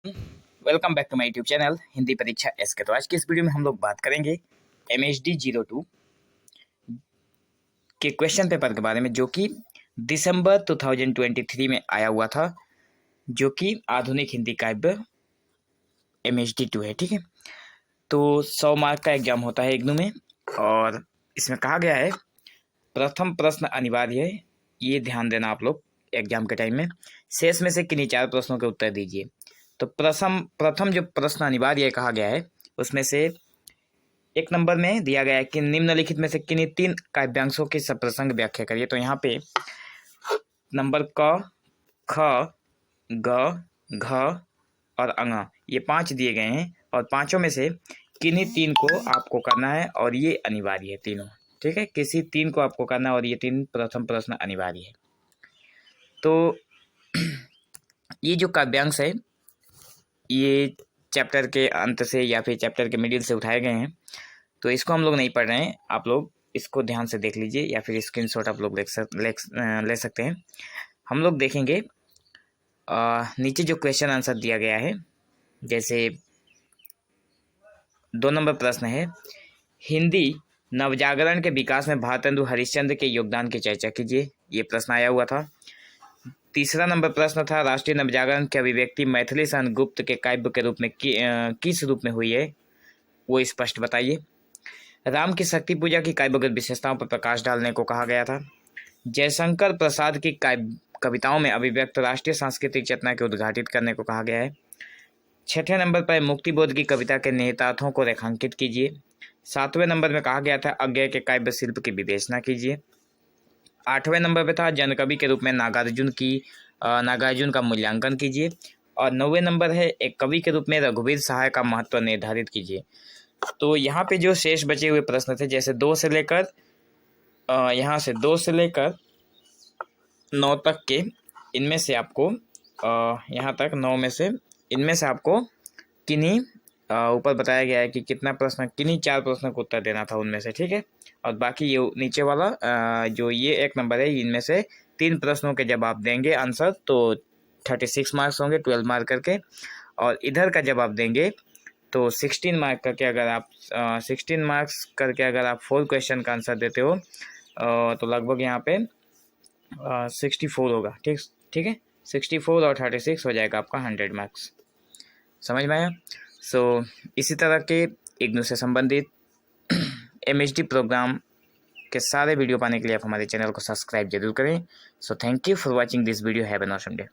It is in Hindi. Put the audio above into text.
Welcome back to my YouTube channel Hindi परीक्षा एसके। तो आज की इस वीडियो में हम लोग बात करेंगे MHD 02 के क्वेश्चन पेपर के बारे में, जो कि दिसंबर 2023 में आया हुआ था, जो कि आधुनिक हिंदी काव्य MHD 2 है। ठीक है, तो 100 मार्क का एग्जाम होता है इग्नू में, और इसमें कहा गया है प्रथम प्रश्न अनिवार्य है। ये ध्यान देना आप लोग एग्जाम के टाइम में। शेष में से किन्हीं 4 प्रश्नों के उत्तर दीजिए। तो प्रथम जो प्रश्न अनिवार्य कहा गया है, उसमें से 1 नंबर में दिया गया है कि निम्नलिखित में से किन्हीं 3 काव्यांशों की सप्रसंग व्याख्या करिए। तो यहाँ पे नंबर क, ख, ग, घ और अंग, ये 5 दिए गए हैं, और पांचों में से किन्हीं 3 को आपको करना है, और ये अनिवार्य है तीनों। ठीक है, किसी 3 को आपको करना है, और ये 3 प्रथम प्रश्न अनिवार्य है। तो ये जो काव्यांश है, ये चैप्टर के अंत से या फिर चैप्टर के मिडिल से उठाए गए हैं, तो इसको हम लोग नहीं पढ़ रहे हैं। आप लोग इसको ध्यान से देख लीजिए, या फिर स्क्रीनशॉट आप लोग ले सकते हैं। हम लोग देखेंगे नीचे जो क्वेश्चन आंसर दिया गया है। जैसे 2 नंबर प्रश्न है, हिंदी नवजागरण के विकास में भारतेंदु हरिश्चंद्र के योगदान की चर्चा कीजिए। ये प्रश्न आया हुआ था। तीसरा नंबर प्रश्न था, राष्ट्रीय नवजागरण की अभिव्यक्ति मैथिली सन गुप्त के काव्य के रूप में किस रूप में हुई है, वो स्पष्ट बताइए। राम की शक्ति पूजा की काव्यगत विशेषताओं पर प्रकाश डालने को कहा गया था। जयशंकर प्रसाद की कविताओं में अभिव्यक्त राष्ट्रीय सांस्कृतिक चेतना को उद्घाटित करने को कहा गया है। 6ठे नंबर पर मुक्तिबोध की कविता के निहितार्थों को रेखांकित कीजिए। 7वें नंबर में कहा गया था अज्ञेय के काव्य शिल्प की विवेचना कीजिए। 8वें नंबर पे था जनकवि के रूप में नागार्जुन का मूल्यांकन कीजिए। और 9वें नंबर है एक कवि के रूप में रघुवीर सहाय का महत्व निर्धारित कीजिए। तो यहाँ पे जो शेष बचे हुए प्रश्न थे, जैसे 2 से लेकर यहाँ से 2 से लेकर 9 तक के, इनमें से आपको यहाँ तक 9 में से इनमें से आपको किन्हीं ऊपर बताया गया है कि कितना प्रश्न, किन्हीं 4 प्रश्नों को उत्तर देना था उनमें से। ठीक है, और बाकी ये नीचे वाला जो ये 1 नंबर है, इनमें से 3 प्रश्नों के जब आप देंगे आंसर तो 36 मार्क्स होंगे 12 मार्क करके, और इधर का जवाब देंगे तो 16 मार्क करके। अगर आप 16 मार्क्स करके अगर आप 4 क्वेश्चन का आंसर देते हो तो लगभग यहाँ पे 64 होगा। ठीक है, 64 और 36 हो जाएगा आपका 100 मार्क्स। समझ में आया? सो इसी तरह के इग्नू से संबंधित MHD प्रोग्राम के सारे वीडियो पाने के लिए आप हमारे चैनल को सब्सक्राइब जरूर करें। So thank you for watching this video. Have an awesome day.